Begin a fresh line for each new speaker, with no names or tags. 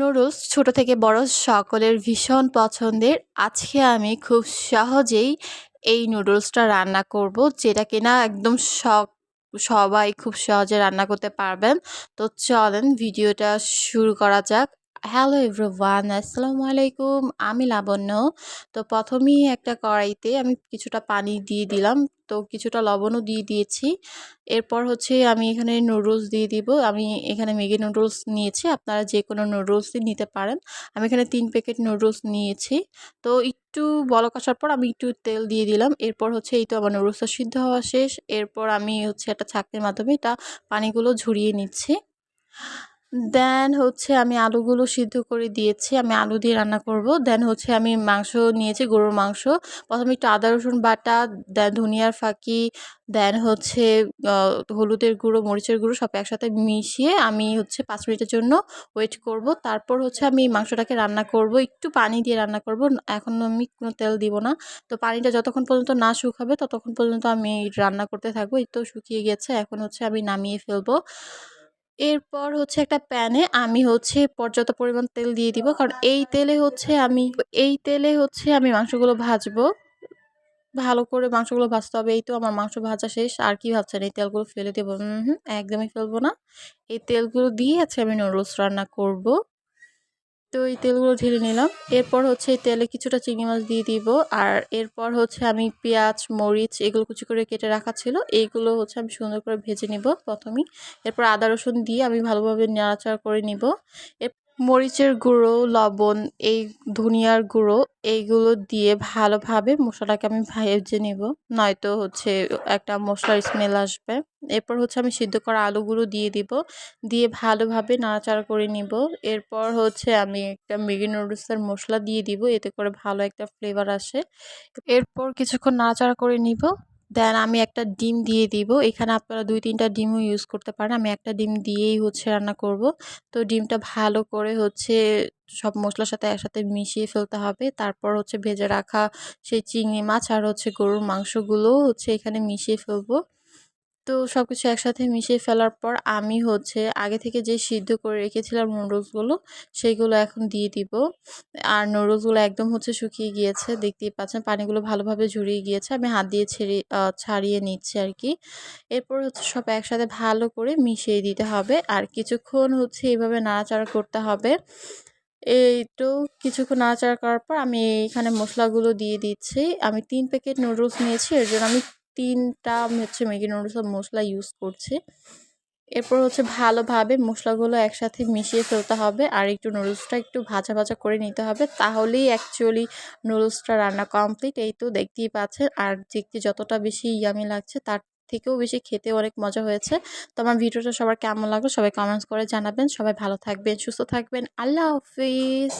Noodles ছোট থেকে বড় সকলের ভীষণ পছন্দের। আজকে আমি খুব সহজেই এই নুডলসটা রান্না করব, যেটা কিনা একদম সবাই খুব সহজে রান্না করতে পারবেন। তো চলেন ভিডিওটা শুরু করা যাক। হ্যালো এভরিওয়ান, আসসালামু আলাইকুম। আমি লাবণ্য। তো প্রথমেই একটা কড়াইতে আমি কিছুটা পানি দিয়ে দিলাম, তো কিছুটা লবণও দিয়ে দিয়েছি। এরপর হচ্ছে আমি এখানে নুডলস দিয়ে দিব। আমি এখানে ম্যাগি নুডলস নিয়েছি, আপনারা যে কোনো নুডলসই নিতে পারেন। আমি এখানে 3 প্যাকেট নুডলস নিয়েছি। তো একটু বলক আসার পর আমি একটু তেল দিয়ে দিলাম। এরপর হচ্ছে এই তো আমার নুডলসটা সিদ্ধ হওয়া শেষ। এরপর আমি হচ্ছে একটা ছাঁকনির মাধ্যমে এটা পানিগুলো ঝরিয়ে নিচ্ছি। দেন হচ্ছে আমি আলুগুলো সিদ্ধ করে দিয়েছি। আমি আলু দিয়ে রান্না করব। দেন হচ্ছে আমি মাংস নিয়েছি, গরুর মাংস। প্রথমে একটু আদা রসুন বাটা, দেন ধনিয়ার ফাঁকি, দেন হচ্ছে হলুদের গুঁড়ো, মরিচের গুঁড়ো সব একসাথে মিশিয়ে আমি হচ্ছে 5 মিনিটের জন্য ওয়েট করব। তারপর হচ্ছে আমি মাংসটাকে রান্না করব, একটু পানি দিয়ে রান্না করব। এখন আমি কোনো তেল দিব না। তো পানিটা যতক্ষণ পর্যন্ত না শুকাবে ততক্ষণ পর্যন্ত আমি রান্না করতে থাকবো। এই তো শুকিয়ে গেছে, এখন হচ্ছে আমি নামিয়ে ফেলবো। এরপর হচ্ছে একটা প্যানে আমি হচ্ছে পর্যাপ্ত পরিমাণ তেল দিয়ে দিব, কারণ এই তেলে হচ্ছে আমি মাংসগুলো ভাজবো। ভালো করে মাংসগুলো ভাজতে হবে। এই তো আমার মাংস ভাজা শেষ। আর কি ভাবছেন এই তেলগুলো ফেলে দেবো? একদমই ফেলবো না। এই তেলগুলো দিয়ে আছে আমি নুডলস রান্না করব। তো এই তেলগুলো ঢেলে নিলাম। এরপর হচ্ছে এই তেলে কিছুটা চিংড়ি মাছ দিয়ে দিব। আর এরপর হচ্ছে আমি পেঁয়াজ, মরিচ এগুলো কুচি করে কেটে রাখা ছিল, এইগুলো হচ্ছে আমি সুন্দর করে ভেজে নিব প্রথমেই। এরপর আদা রসুন দিয়ে আমি ভালোভাবে নাড়াচাড়া করে নিব। মরিচের গুঁড়ো, লবণ, এই ধনিয়ার গুঁড়ো এইগুলো দিয়ে ভালোভাবে মশলাটাকে আমি ভেজে নিব, নয়তো হচ্ছে একটা মশলার স্মেল আসবে। এরপর হচ্ছে আমি সিদ্ধ করা আলুগুলো দিয়ে দিব, দিয়ে ভালোভাবে নাড়াচাড়া করে নিব। এরপর হচ্ছে আমি একটা ম্যাগি নুডলসের মশলা দিয়ে দিব, এতে করে ভালো একটা ফ্লেভার আসে। এরপর কিছুক্ষণ নাড়াচাড়া করে নিব। দেন আমি একটা ডিম দিয়ে দিব। এখানে আপনারা 2-3টা ডিমও ইউজ করতে পারেন। আমি একটা ডিম দিয়েই হচ্ছে রান্না করব। তো ডিমটা ভালো করে হচ্ছে সব মশলার সাথে একসাথে মিশিয়ে ফেলতে হবে। তারপর হচ্ছে ভেজে রাখা সেই চিংড়ি মাছ আর হচ্ছে গরুর মাংসগুলোও হচ্ছে এখানে মিশিয়ে ফেলবো। তো সবকিছু একসাথে মিশিয়ে ফেলার পর আমি হচ্ছে আগে থেকে যে সিদ্ধ করে রেখেছিলাম নুডলসগুলো, সেগুলো এখন দিয়ে দিব। আর নুডলসগুলো একদম হচ্ছে শুকিয়ে গিয়েছে, দেখতেই পাচ্ছেন পানিগুলো ভালোভাবে ঝরিয়ে গিয়েছে। আমি হাত দিয়ে ছাড়িয়ে নিচ্ছি আর কি। এরপর হচ্ছে সব একসাথে ভালো করে মিশিয়ে দিতে হবে আর কিছুক্ষণ হচ্ছে এইভাবে নাড়াচাড়া করতে হবে। এই তো কিছুক্ষণ নাড়াচাড়া করার পর আমি এখানে মশলাগুলো দিয়ে দিচ্ছি। আমি 3 প্যাকেট নুডলস নিয়েছি, এর জন্য আমি 3টা আমি হচ্ছে ম্যাগি নুডলসের মশলা ইউজ করছি। এরপর হচ্ছে ভালোভাবে মশলাগুলো একসাথে মিশিয়ে ফেলতে হবে আর একটু নুডলসটা একটু ভাজা ভাজা করে নিতে হবে, তাহলেই অ্যাকচুয়ালি নুডলসটা রান্না কমপ্লিট। এই তো দেখতেই পাচ্ছেন, আর দেখতে যতটা বেশি ইয়ামি লাগছে তার থেকেও বেশি খেতে অনেক মজা হয়েছে। তো আমার ভিডিওটা সবার কেমন লাগলো সবাই কমেন্টস করে জানাবেন। সবাই ভালো থাকবেন, সুস্থ থাকবেন। আল্লাহ হাফিজ।